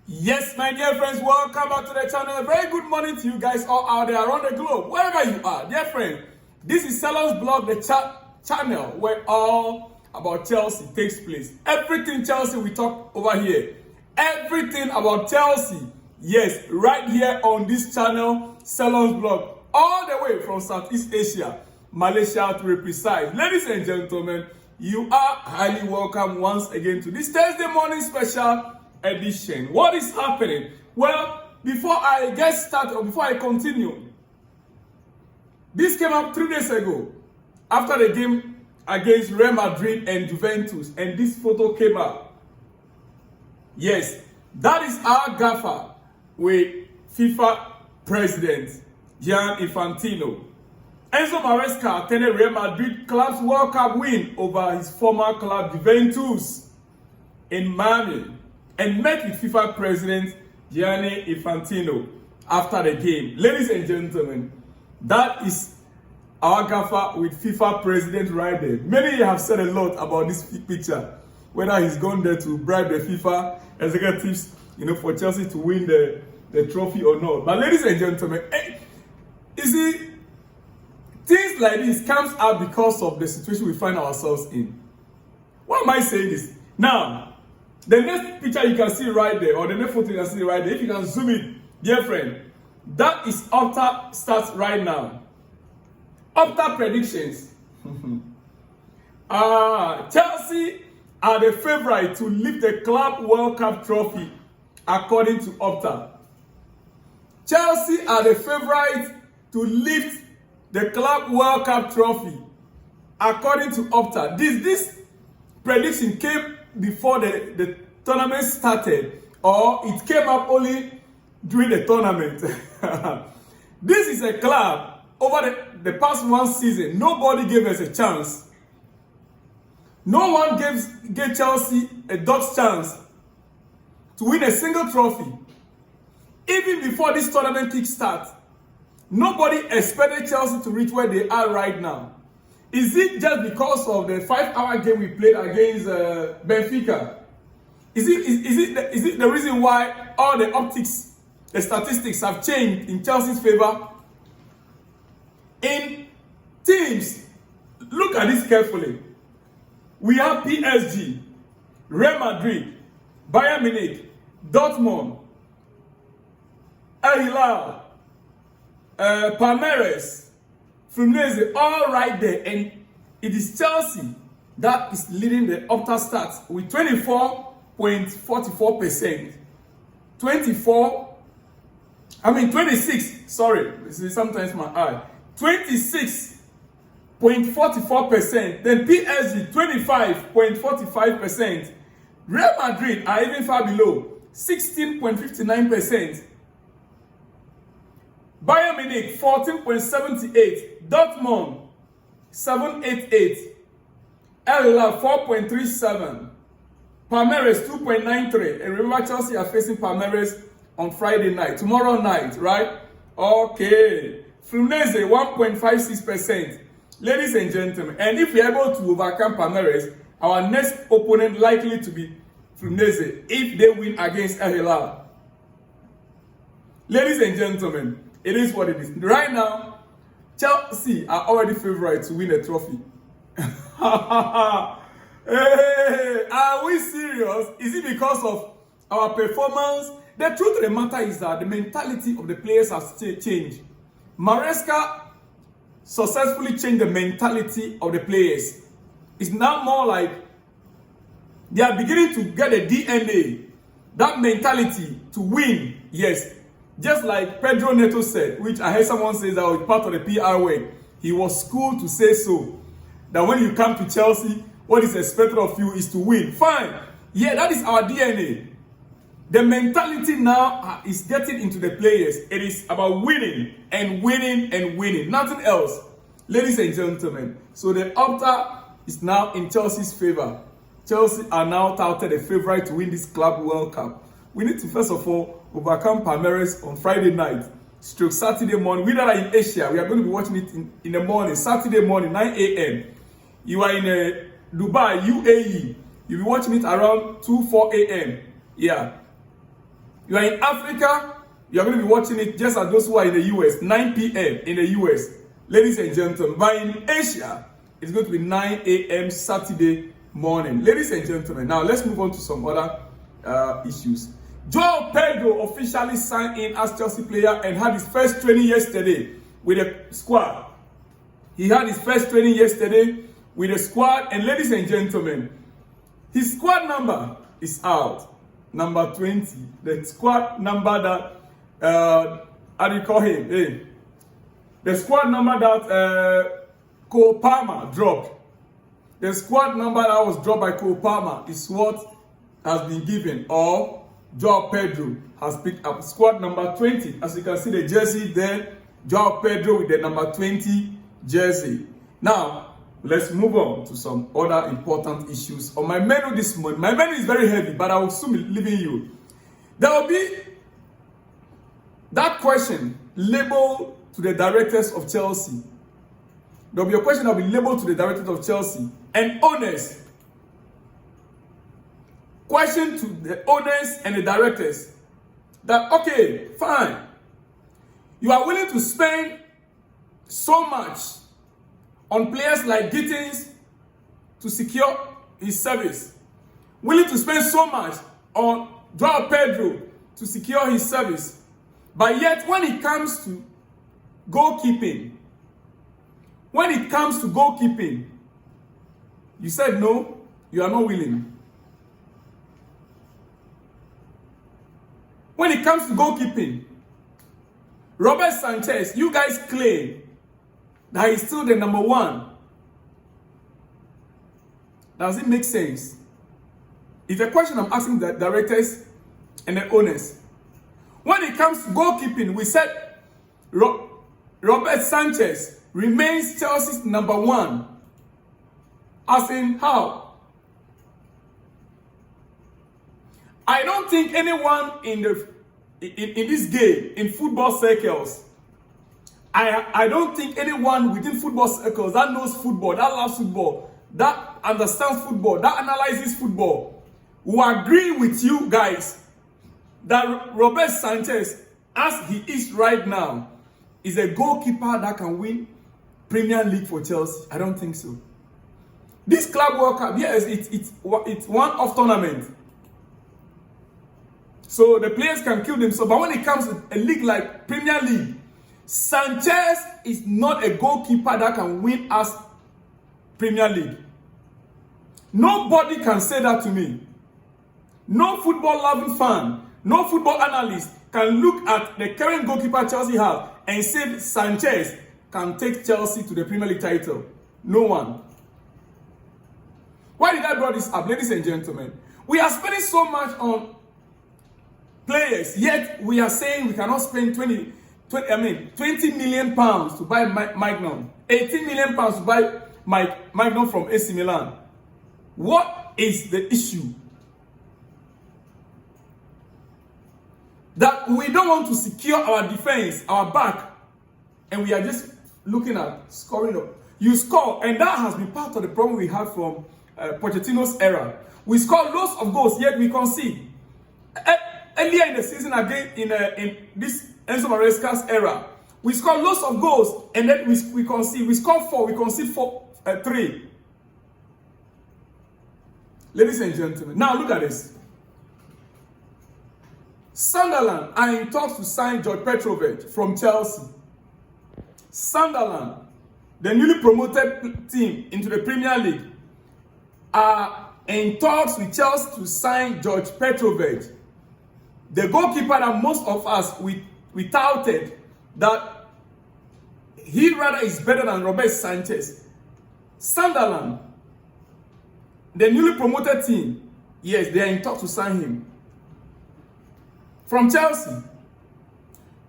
Yes, my dear friends, welcome back to the channel. A very good morning to you guys all out there around the globe, wherever you are. Dear friend, this is Sellers Blog, the channel where all about Chelsea takes place. Everything Chelsea we talk over here. Everything about Chelsea, yes, right here on this channel, Sellers Blog, all the way from Southeast Asia, Malaysia to be precise. Ladies and gentlemen, you are highly welcome once again to this Thursday morning special edition. What is happening? Well, before I get started or before I continue, this came up 3 days ago after the game against Real Madrid and Juventus, and this photo came up. Yes, that is our gaffer with FIFA president Gianni Infantino. Enzo Maresca attended Real Madrid club's World Cup win over his former club Juventus in Miami and met with FIFA president Gianni Infantino after the game. Ladies and gentlemen, that is our gaffer with FIFA president right there. Many have said a lot about this picture, whether he's gone there to bribe the FIFA executives, for Chelsea to win the trophy or not. But ladies and gentlemen, you see, things like this comes up because of the situation we find ourselves in. Why am I saying this? Now, the next picture you can see right there, or the next photo you can see right there, if you can zoom it, dear friend, that is OPA stats right now. OPA predictions. Chelsea are the favorite to lift the Club World Cup trophy, according to OPTA. Chelsea are the favorite to lift the Club World Cup trophy, according to OPTA. This prediction came before the tournament started, or it came up only during the tournament. This is a club, over the past one season, nobody gave us a chance. No one gave Chelsea a dog's chance to win a single trophy. Even before this tournament kickstart, nobody expected Chelsea to reach where they are right now. Is it just because of the 5-hour game we played against Benfica? Is it the reason why all the optics, the statistics have changed in Chelsea's favor? In teams, look at this carefully. We have PSG, Real Madrid, Bayern Munich, Dortmund, Al Hilal, Palmeiras, Fluminense, all right there, and it is Chelsea that is leading the OPTA stats with 24.44%. 26, sorry, this is sometimes my eye. 26.44%, then PSG 25.45%. Real Madrid are even far below, 16.59%. Bayern Munich 14.78, Dortmund 7.88, Al Hilal 4.37, Palmeiras 2.93. And remember, Chelsea are facing Palmeiras on Friday night, tomorrow night, right? Okay. Fluminense 1.56%. Ladies and gentlemen, and if we are able to overcome Palmeiras, our next opponent likely to be Fluminense if they win against Al Hilal. Ladies and gentlemen, it is what it is. Right now, Chelsea are already favorites to win a trophy. Hey, are we serious? Is it because of our performance? The truth of the matter is that the mentality of the players has changed. Maresca successfully changed the mentality of the players. It's now more like they are beginning to get a DNA, that mentality to win, yes. Just like Pedro Neto said, which I heard someone say that was part of the PR work, he was schooled to say so. That when you come to Chelsea, what is expected of you is to win. Fine. Yeah, that is our DNA. The mentality now is getting into the players. It is about winning and winning and winning. Nothing else. Ladies and gentlemen, so the OPTA is now in Chelsea's favor. Chelsea are now touted a favorite to win this Club World Cup. We need to first of all overcome Palmeiras on Friday night, stroke Saturday morning. We that are in Asia, we are going to be watching it in the morning, Saturday morning, 9 a.m. You are in Dubai, UAE. You'll be watching it around 4 a.m. Yeah. You are in Africa, you are going to be watching it just as those who are in the US, 9 p.m. in the US. Ladies and gentlemen, but in Asia, it's going to be 9 a.m. Saturday morning. Ladies and gentlemen, now let's move on to some other issues. João Pedro officially signed in as Chelsea player and had his first training yesterday with the squad. He had his first training yesterday with the squad, and ladies and gentlemen, his squad number is out. Number 20. The squad number that, how do you call him? Hey. The squad number that Cole Palmer dropped. The squad number that was dropped by Cole Palmer is what has been given, or João Pedro has picked up. Squad number 20. As you can see the jersey there, João Pedro with the number 20 jersey. Now, let's move on to some other important issues on my menu this morning. My menu is very heavy, but I will soon be leaving you. There will be that question labeled to the directors of Chelsea. There will be a question that will be labeled to the directors of Chelsea. And honest. Question to the owners and the directors that, okay, fine, you are willing to spend so much on players like Gittins to secure his service, willing to spend so much on João Pedro to secure his service, but yet when it comes to goalkeeping, you said no, you are not willing. When it comes to goalkeeping, Robert Sanchez, you guys claim that he's still the number one. Does it make sense? It's a question I'm asking the directors and the owners. When it comes to goalkeeping, we said Robert Sanchez remains Chelsea's number one. As in how? I don't think anyone in this game, in football circles, I don't think anyone within football circles that knows football, that loves football, that understands football, that analyzes football, will agree with you guys that Robert Sanchez, as he is right now, is a goalkeeper that can win Premier League for Chelsea. I don't think so. This Club World Cup, yes, it's one-off tournament. So the players can kill themselves. But when it comes to a league like Premier League, Sanchez is not a goalkeeper that can win us Premier League. Nobody can say that to me. No football-loving fan, no football analyst can look at the current goalkeeper Chelsea have and say Sanchez can take Chelsea to the Premier League title. No one. Why did I bring this up, ladies and gentlemen? We are spending so much on players, yet we are saying we cannot spend 20 million pounds to buy Magnum, 18 million pounds to buy Magnum from AC Milan. What is the issue? That we don't want to secure our defense, our back, and we are just looking at scoring up. You score, and that has been part of the problem we have from Pochettino's era. We score lots of goals, yet we concede. Earlier in the season, again in this Enzo Maresca's era, we score lots of goals and then we concede. We score 4, we concede 3. Ladies and gentlemen, now look at this. Sunderland are in talks to sign Djordje Petrovic from Chelsea. Sunderland, the newly promoted team into the Premier League, are in talks with Chelsea to sign Djordje Petrovic. The goalkeeper that most of us, we touted that he rather is better than Robert Sanchez. Sunderland, the newly promoted team, yes, they are in talks to sign him. From Chelsea,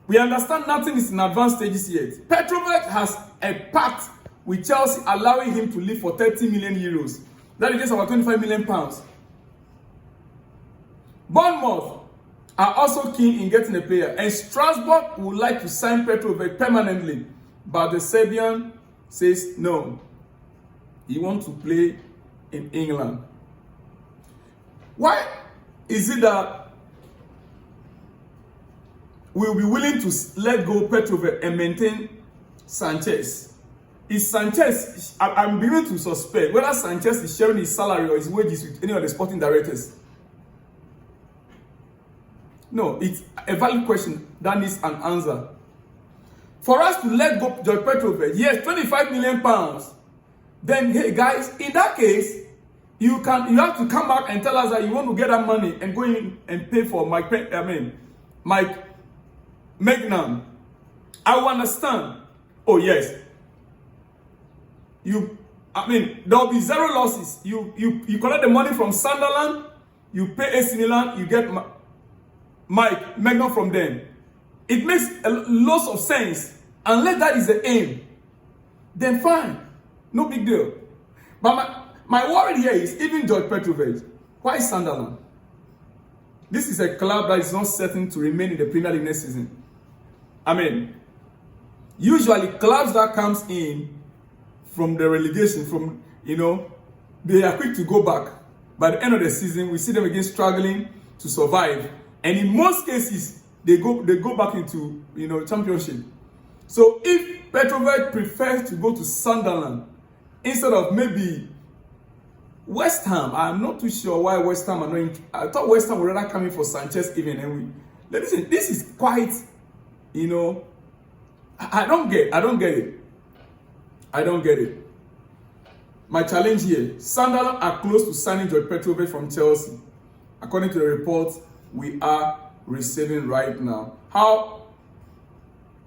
we understand nothing is in advanced stages yet. Petrovic has a pact with Chelsea allowing him to leave for 30 million euros. That is just about 25 million pounds. Bournemouth are also keen in getting a player, and Strasbourg would like to sign Petrovic permanently, but the Serbian says no. He wants to play in England. Why is it that will be willing to let go Petrovic and maintain Sanchez. Is Sanchez, I'm beginning to suspect whether Sanchez is sharing his salary or his wages with any of the sporting directors. No, it's a valid question that needs an answer. For us to let go Djordje Petrovic, yes, 25 million pounds. Then, hey guys, in that case, you have to come back and tell us that you want to get that money and go in and pay for Mike Magnum. I will understand. Oh yes. There'll be zero losses. You collect the money from Sunderland, you pay AC Milan, you get Mike Magnum from them. It makes a lot of sense. Unless that is the aim, then fine. No big deal. But my worry here is even Djordje Petrovic. Why Sunderland? This is a club that is not certain to remain in the Premier League next season. Usually clubs that comes in from the relegation, they are quick to go back. By the end of the season, we see them again struggling to survive. And in most cases, they go back into championship. So if Petrovic prefers to go to Sunderland instead of maybe West Ham, I'm not too sure why West Ham are not. I thought West Ham would rather come in for Sanchez even. And listen, this is quite, I don't get it. My challenge here: Sunderland are close to signing Djordje Petrovic from Chelsea, according to the report we are receiving right now. How?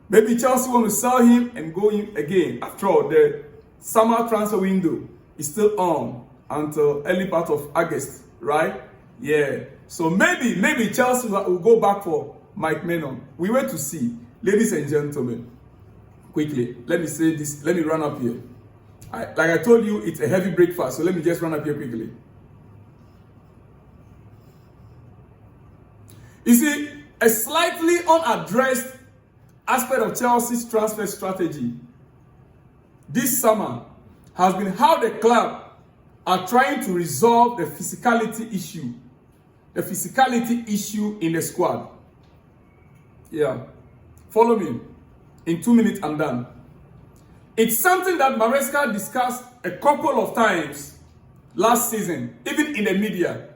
Maybe Chelsea want to sell him and go in again. After all, the summer transfer window is still on until early part of August, right? Yeah. So maybe Chelsea will go back for Mike Magnum. We wait to see. Ladies and gentlemen, quickly, let me say this. Let me run up here. Like I told you, it's a heavy breakfast. So let me just run up here quickly. You see, a slightly unaddressed aspect of Chelsea's transfer strategy this summer has been how the club are trying to resolve the physicality issue in the squad. Yeah. Follow me. In 2 minutes, I'm done. It's something that Maresca discussed a couple of times last season, even in the media.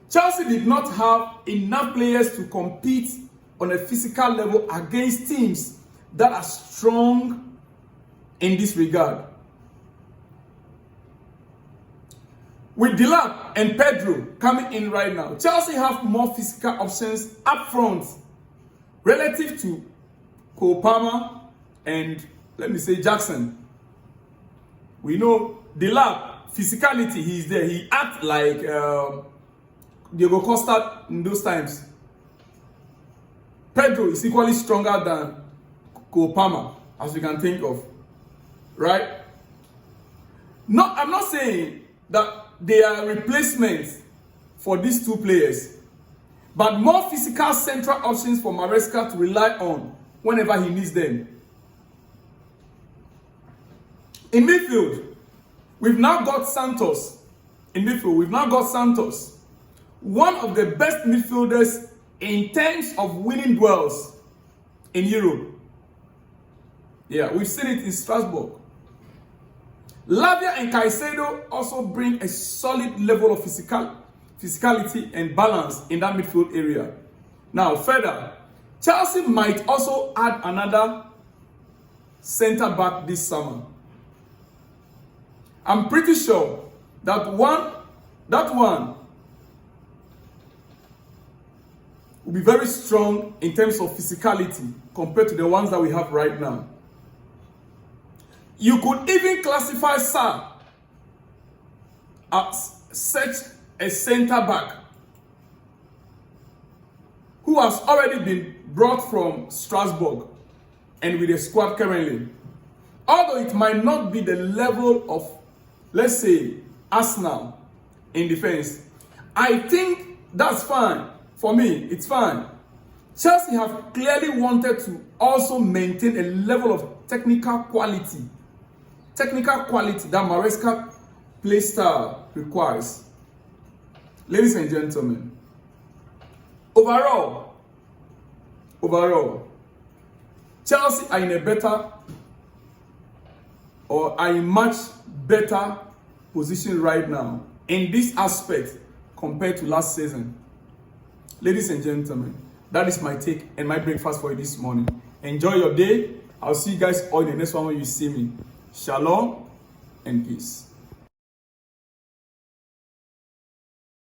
Chelsea did not have enough players to compete on a physical level against teams that are strong in this regard. With Delap and Pedro coming in right now, Chelsea have more physical options up front relative to Cole Palmer and, let me say, Jackson. We know Delap, physicality, he's there. He acts like Diego Costa in those times. Pedro is equally stronger than Cole Palmer, as we can think of. Right? No, I'm not saying that they are replacements for these two players, but more physical central options for Maresca to rely on whenever he needs them. In midfield, we've now got Santos. One of the best midfielders in terms of winning duels in Europe. Yeah, we've seen it in Strasbourg. Lavia and Caicedo also bring a solid level of physicality and balance in that midfield area. Now, further, Chelsea might also add another centre-back this summer. I'm pretty sure that one will be very strong in terms of physicality compared to the ones that we have right now. You could even classify Sarr as such a centre-back who has already been brought from Strasbourg and with the squad currently. Although it might not be the level of, let's say, Arsenal in defense, I think that's fine. For me, it's fine. Chelsea have clearly wanted to also maintain a level of technical quality that Maresca play style requires. Ladies and gentlemen, overall, overall, Chelsea are in a better or are in much better position right now in this aspect compared to last season. Ladies and gentlemen, that is my take and my breakfast for you this morning. Enjoy your day. I'll see you guys all in the next one when you see me. Shalom and peace.